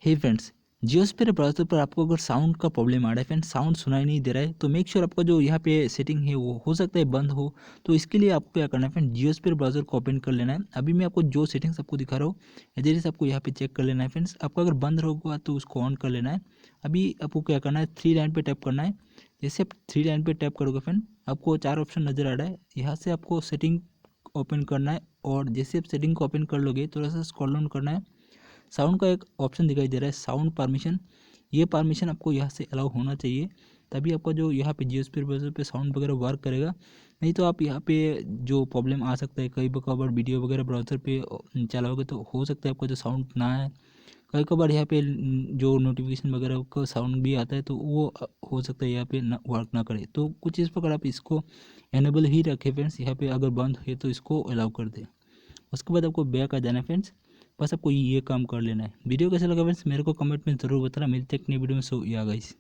हे friends, जियोस्फियर browser पर आपको अगर साउंड का प्रॉब्लम आ रहा है फ्रेंड्स, साउंड सुनाई नहीं दे रहा है, तो मेक श्योर आपका जो यहाँ पे सेटिंग है वो हो सकता है बंद हो। तो इसके लिए आपको क्या करना है फ्रेंड, जियोस्फियर ब्राउज़र को ओपन कर लेना है। अभी मैं आपको जो सेटिंग्स आपको दिखा रहा हूँ जैसे आपको यहाँ पे चेक कर लेना है फ्रेंड्स। आपका अगर बंद होगा तो उसको ऑन कर लेना है। अभी आपको क्या करना है, थ्री लाइन पर टैप करना है। जैसे आप थ्री लाइन पर टैप करोगे फ्रेंड, आपको चार ऑप्शन नज़र आ रहा है। यहाँ से आपको सेटिंग ओपन करना है और जैसे आप सेटिंग को ओपन कर लोगे थोड़ा सा स्क्रॉल डाउन करना है। साउंड का एक ऑप्शन दिखाई दे रहा है, साउंड परमिशन। ये परमिशन आपको यहाँ से अलाउ होना चाहिए, तभी आपका जो यहाँ पे जियोस्फियर ब्राउज़र पे साउंड वगैरह वर्क करेगा। नहीं तो आप यहाँ पे जो प्रॉब्लम आ सकता है, कई कभार वीडियो वगैरह ब्राउज़र पे चलाओगे तो हो सकता है आपका जो साउंड ना आए। कई कभार यहाँ पे जो नोटिफिकेशन वगैरह का साउंड भी आता है तो वो हो सकता है यहाँ पे ना वर्क ना करे। तो कुछ इस प्रकार आप इसको एनेबल ही रखें फ्रेंड्स। यहाँ पे अगर बंद है तो इसको अलाउ कर दें। उसके बाद आपको बैक आ जाना है फ्रेंड्स। बस आपको ये काम कर लेना है। वीडियो कैसा लगा फ्रेंड्स मेरे को कमेंट में ज़रूर बताना। मिलते हैं एक नई वीडियो में। सो या गाइस।